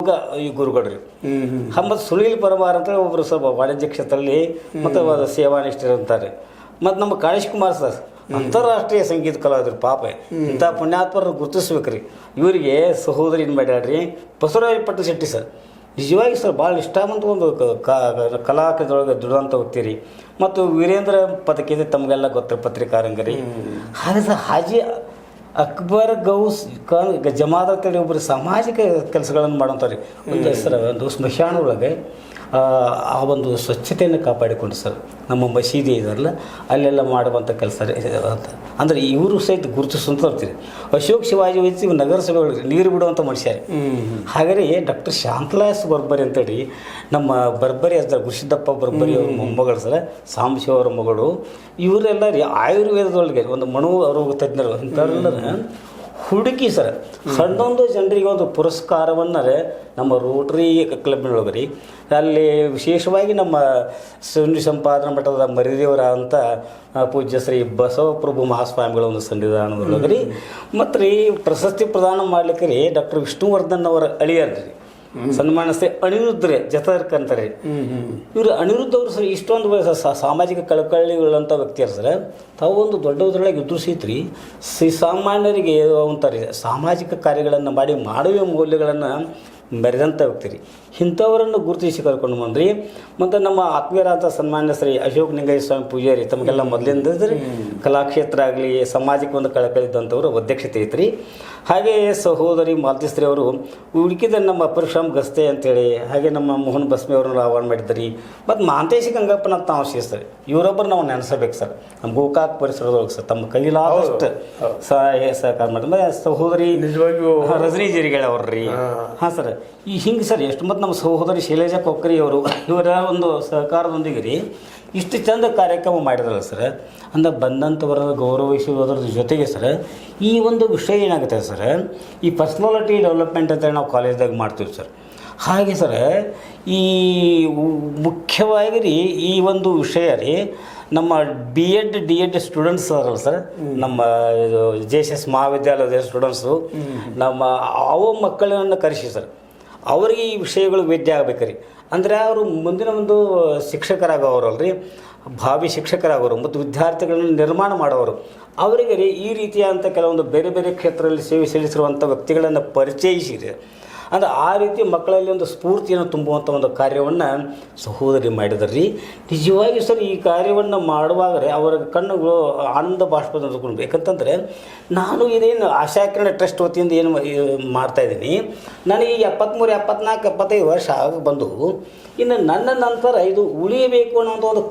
ಮಗ ಈ ಗುರುಗಳ್ರಿ. ಮತ್ತು ಸುನೀಲ್ ಪರಮಾರ್ ಅಂತೇಳಿ ಒಬ್ಬರು ಸ್ವಲ್ಪ ವಾಣಿಜ್ಯ ಕ್ಷೇತ್ರದಲ್ಲಿ ಮತ್ತು ಸೇವಾನಿಷ್ಠರು. ಮತ್ತು ನಮ್ಮ ಕಾಳೇಶ್ ಕುಮಾರ್ ಸರ್ ಅಂತಾರಾಷ್ಟ್ರೀಯ ಸಂಗೀತ ಕಲಾವಿದರು. ಪಾಪ ಇಂಥ ಪುಣ್ಯಾತ್ಮರನ್ನು ಗುರುತಿಸ್ಬೇಕ್ರಿ. ಇವರಿಗೆ ಸಹೋದರಿ ಏನು ಮಾಡ್ಯಾಡ್ರಿ ಬಸವರಾಜ ಪಟ್ಟ ಶೆಟ್ಟಿ ಸರ್. ನಿಜವಾಗಿ ಸರ್ ಭಾಳ ಇಷ್ಟವಂತ ಒಂದು ಕಲಾಕೃತಿಯೊಳಗೆ ದುಡಿದಂಥ ಹೋಗ್ತೀರಿ. ಮತ್ತು ವೀರೇಂದ್ರ ಪದಕಿದೆ ತಮಗೆಲ್ಲ ಗೊತ್ತಿರೋ ಪತ್ರಿಕಾರಂಗರಿ. ಹಾಗೆ ಸರ್ ಹಾಜಿ ಅಕ್ಬರ್ ಗೌಸ್ ಖಾನ್ ಜಮಾದ ಅಂತೇಳಿ ಒಬ್ಬರು ಸಾಮಾಜಿಕ ಕೆಲಸಗಳನ್ನು ಮಾಡೋಂಥವ್ರಿ. ಒಂದು ಸರ್ ಒಂದು ಸ್ಮಶಾನ ಒಳಗೆ ಆ ಒಂದು ಸ್ವಚ್ಛತೆಯನ್ನು ಕಾಪಾಡಿಕೊಂಡು ಸರ್ ನಮ್ಮ ಮಸೀದಿ ಇದರಲ್ಲ ಅಲ್ಲೆಲ್ಲ ಮಾಡುವಂಥ ಕೆಲಸ ಅಂತ ಅಂದರೆ ಇವರು ಸಹಿತ ಗುರುತಿಸುವಂತ ಇರ್ತೀರಿ. ಅಶೋಕ್ ಶಿವಾಜಿ ವಹಿಸಿ ನಗರಸಭೆಗಳಿಗೆ ನೀರು ಬಿಡುವಂಥ ಮನುಷ್ಯ ರೀ. ಹಾಗಾದ್ರೆ ಡಾಕ್ಟರ್ ಶಾಂತಲಾಸ್ ಬರ್ಬರಿ ಅಂತೇಳಿ ನಮ್ಮ ಬರ್ಬರಿ ಅಂತ ಗುರುಸಿದ್ದಪ್ಪ ಬರ್ಬರಿ ಅವ್ರ ಮೊಮ್ಮಗಳು ಸರ್, ಸಾಂಬಶಿವ ಅವರ ಮಗಳು. ಇವರೆಲ್ಲ ರೀ ಆಯುರ್ವೇದದೊಳಗೆ ಒಂದು ಮನು ರೋಗ ತಜ್ಞರು ಇಂಥವ್ರೆಲ್ಲ ಹುಡುಕಿ ಸರ್ ಸಣ್ಣೊಂದು ಜನರಿಗೆ ಒಂದು ಪುರಸ್ಕಾರವನ್ನು ನಮ್ಮ ರೋಟರಿ ಕ್ಲಬ್ನೊಳಗೆ ರೀ ಅಲ್ಲಿ ವಿಶೇಷವಾಗಿ ನಮ್ಮ ಸುಂಡಿ ಸಂಪಾದನಾ ಮಠದ ಮರಿದೇವರ ಅಂತ ಪೂಜ್ಯ ಶ್ರೀ ಬಸವಪ್ರಭು ಮಹಾಸ್ವಾಮಿಗಳ ಒಂದು ಸನ್ನಿಧಾನದೊಳಗೆ ರೀ ಮತ್ತು ರೀ ಪ್ರಶಸ್ತಿ ಪ್ರದಾನ ಮಾಡ್ಲಿಕ್ಕೆ ರೀ ಡಾಕ್ಟರ್ ವಿಷ್ಣುವರ್ಧನ್ ಅವರ ಅಳಿಯರ್ರಿ ಸನ್ಮಾನ ಶ್ರೀ ಅನಿರುದ್ಧ ಜತರ್ಕ ಅಂತಾರೆ. ಇವರು ಅನಿರುದ್ಧ ಅವರು ಸರ್ ಇಷ್ಟೊಂದು ಸಾಮಾಜಿಕ ಕಳಕಳಿಗಳಂಥ ವ್ಯಕ್ತಿಯರು ಸರ್. ತಾವು ಒಂದು ದೊಡ್ಡದ್ರೊಳಗೆ ಎದುರಿಸಿತ್ರಿ ಸಾಮಾನ್ಯರಿಗೆ ಅಂತಾರೆ ಸಾಮಾಜಿಕ ಕಾರ್ಯಗಳನ್ನು ಮಾಡಿ ಮಾಡುವ ಮೌಲ್ಯಗಳನ್ನು ಮೆರೆದಂಥ ವ್ಯಕ್ತಿ ರೀ. ಇಂಥವರನ್ನು ಗುರುತಿಸಿ ಕರ್ಕೊಂಡು ಬಂದ್ರಿ. ಮತ್ತು ನಮ್ಮ ಆತ್ಮೀಯರಾದ ಸನ್ಮಾನ್ಯ ಶ್ರೀ ಅಶೋಕ್ ನಿಂಗಯ್ಯ ಸ್ವಾಮಿ ಪೂಜಾರಿ ತಮಗೆಲ್ಲ ಮೊದಲಿಂದ ಕಲಾಕ್ಷೇತ್ರ ಆಗಲಿ ಸಮಾಜಕ್ಕೆ ಒಂದು ಕಳಕಳಿದ್ದಂಥವ್ರು ಅಧ್ಯಕ್ಷತೆ ಐತ್ರಿ. ಹಾಗೆಯೇ ಸಹೋದರಿ ಮಾಲತಿಸ್ತ್ರೀ ಅವರು ಉಡುಕಿದ ನಮ್ಮ ಪರಶುರಾಮ್ ಗಸ್ತೆ ಅಂತೇಳಿ ಹಾಗೆ ನಮ್ಮ ಮೋಹನ್ ಬಸ್ಮಿ ಅವ್ರನ್ನ ಆಹ್ವಾನ ಮಾಡಿದ್ರಿ. ಮತ್ತು ಮಾಂತೇಶಿ ಗಂಗಪ್ಪನ ಅಂತ ನಾವು ಸೇರಿಸ್ತಾರೆ. ಇವರೊಬ್ಬರು ನಾವು ನೆನೆಸಬೇಕು ಸರ್ ನಮ್ಮ ಗೋಕಾಕ್ ಪರಿಸರದೊಳಗೆ ಸರ್ ತಮ್ಮ ಕೈಲಾದಷ್ಟು ಸಹಕಾರ ಮಾಡಿದ್ರೆ ಸಹೋದರಿ ನಿಜವಾಗಿಯೂ ರಜನಿ ಜೀರಿಗೆಳೆ ಅವ್ರಿ. ಹಾಂ ಸರ್ ಈ ಹಿಂಗೆ ಸರ್ ಎಷ್ಟು ಮತ್ತು ನಮ್ಮ ಸಹೋದರಿ ಶೈಲೇಜಾ ಕೊಕ್ಕರಿ ಅವರು ಇವರ ಒಂದು ಸಹಕಾರದೊಂದಿಗೆ ರೀ ಇಷ್ಟು ಚಂದ ಕಾರ್ಯಕ್ರಮ ಮಾಡಿದ್ರಲ್ಲ ಸರ್. ಅಂದ್ರೆ ಬಂದಂಥವರನ್ನು ಗೌರವಿಸುವುದರ ಜೊತೆಗೆ ಸರ್ ಈ ಒಂದು ವಿಷಯ ಏನಾಗುತ್ತೆ ಸರ್ ಈ ಪರ್ಸ್ನಾಲಿಟಿ ಡೆವಲಪ್ಮೆಂಟ್ ಅಂತೇಳಿ ನಾವು ಕಾಲೇಜ್ದಾಗ ಮಾಡ್ತೀವಿ ಸರ್. ಹಾಗೆ ಸರ್ ಈ ಮುಖ್ಯವಾಗಿ ರೀ ಈ ಒಂದು ವಿಷಯ ರೀ ನಮ್ಮ D.Ed ಸ್ಟೂಡೆಂಟ್ಸ್ ಅರಲ್ಲ ಸರ್ ನಮ್ಮ JSS ಮಹಾವಿದ್ಯಾಲಯದ ಸ್ಟೂಡೆಂಟ್ಸು ನಮ್ಮ ಅವ ಮಕ್ಕಳನ್ನು ಕರೆಸಿ ಸರ್ ಅವರಿಗೆ ಈ ವಿಷಯಗಳು ವೇದ್ಯ ಆಗ್ಬೇಕ್ರಿ. ಅಂದರೆ ಅವರು ಮುಂದಿನ ಒಂದು ಶಿಕ್ಷಕರಾಗೋರಲ್ರಿ ಭಾವಿ ಶಿಕ್ಷಕರಾಗೋರು ಮತ್ತು ವಿದ್ಯಾರ್ಥಿಗಳನ್ನು ನಿರ್ಮಾಣ ಮಾಡೋರು ಅವರಿಗೆ ರೀ ಈ ರೀತಿಯಾದಂಥ ಕೆಲವೊಂದು ಬೇರೆ ಬೇರೆ ಕ್ಷೇತ್ರದಲ್ಲಿ ಸೇವೆ ಸಲ್ಲಿಸಿರುವಂಥ ವ್ಯಕ್ತಿಗಳನ್ನು ಪರಿಚಯಿಸಿರಿ. ಅಂದರೆ ಆ ರೀತಿ ಮಕ್ಕಳಲ್ಲಿ ಒಂದು ಸ್ಫೂರ್ತಿಯನ್ನು ತುಂಬುವಂಥ ಒಂದು ಕಾರ್ಯವನ್ನು ಸಹೋದರಿ ಮಾಡಿದರು ರೀ. ನಿಜವಾಗಿ ಸರ್ ಈ ಕಾರ್ಯವನ್ನು ಮಾಡುವಾಗ ಅವರ ಕಣ್ಣುಗಳು ಆನಂದ ಬಾಷ್ಪದ ಅಂದ್ಕೊಂಡು. ಯಾಕಂತಂದರೆ ನಾನು ಇದೇನು ಆಶಾಕಿರಣ ಟ್ರಸ್ಟ್ ವತಿಯಿಂದ ಏನು ಮಾಡ್ತಾಯಿದ್ದೀನಿ ನನಗೆ ಈಗ 73, 74, 75 ವರ್ಷ ಆಗ ಬಂದು ಇನ್ನು ನನ್ನ ನಂತರ ಇದು ಉಳಿಯಬೇಕು ಅನ್ನೋ ಒಂದು